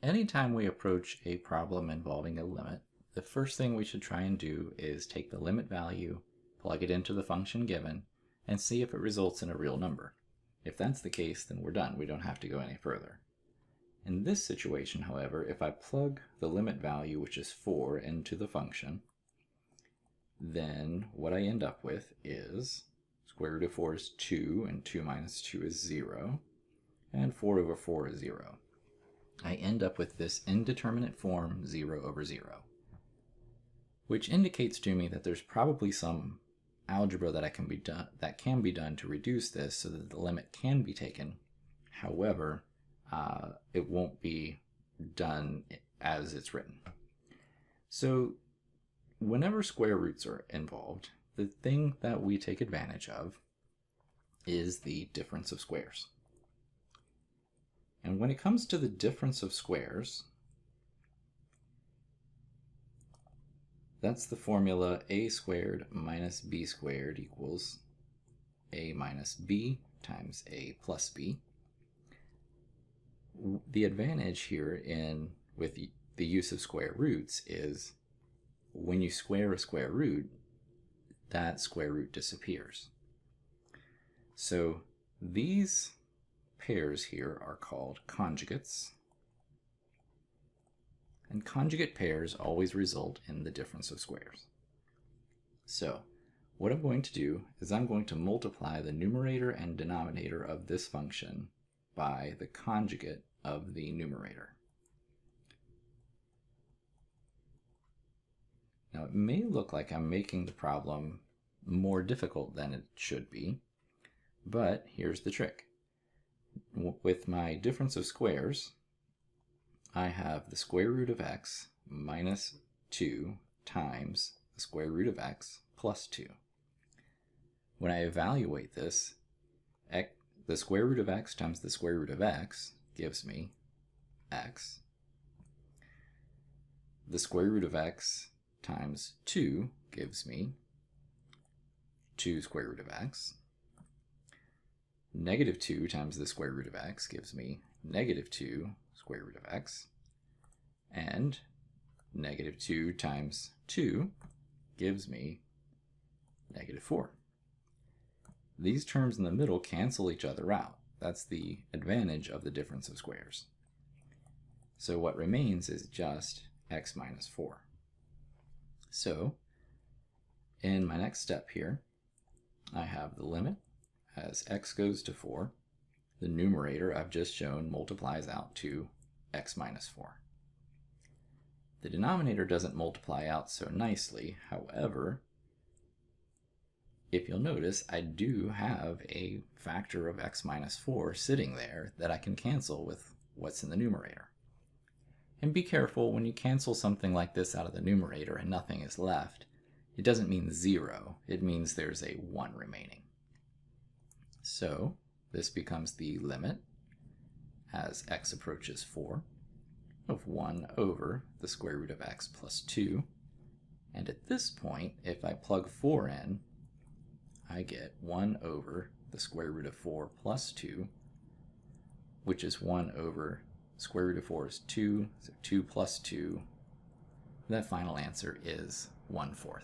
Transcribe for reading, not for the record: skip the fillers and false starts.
anytime we approach a problem involving a limit, the first thing we should try and do is take the limit value, plug it into the function given, and see if it results in a real number. If that's the case, then we're done. We don't have to go any further. In this situation, however, if I plug the limit value, which is 4, into the function, then what I end up with is square root of 4 is 2, and 2 minus 2 is 0, and 4 over 4 is 0. I end up with this indeterminate form 0 over 0, which indicates to me that there's probably some algebra that can be done to reduce this so that the limit can be taken. However, it won't be done as it's written. So whenever square roots are involved, the thing that we take advantage of is the difference of squares. And when it comes to the difference of squares, that's the formula a squared minus b squared equals a minus b times a plus b. The advantage here with the use of square roots is when you square a square root, that square root disappears. So these pairs here are called conjugates, and conjugate pairs always result in the difference of squares. So what I'm going to do is I'm going to multiply the numerator and denominator of this function by the conjugate of the numerator. Now it may look like I'm making the problem more difficult than it should be, but here's the trick. With my difference of squares, I have the square root of x minus 2 times the square root of x plus 2. When I evaluate this, the square root of x times the square root of x gives me x. The square root of x times 2 gives me 2 square root of x. Negative 2 times the square root of x gives me negative 2 square root of x. And negative 2 times 2 gives me negative 4. These terms in the middle cancel each other out. That's the advantage of the difference of squares. So what remains is just x minus 4. So in my next step here, I have the limit as x goes to 4. The numerator I've just shown multiplies out to x minus 4. The denominator doesn't multiply out so nicely. However, if you'll notice, I do have a factor of x minus 4 sitting there that I can cancel with what's in the numerator. And be careful, when you cancel something like this out of the numerator and nothing is left, it doesn't mean 0. It means there's a 1 remaining. So this becomes the limit as x approaches 4 of 1 over the square root of x plus 2. And at this point, if I plug 4 in, I get 1 over the square root of 4 plus 2, which is 1 over square root of 4 is 2, so 2 plus 2. That final answer is 1/4.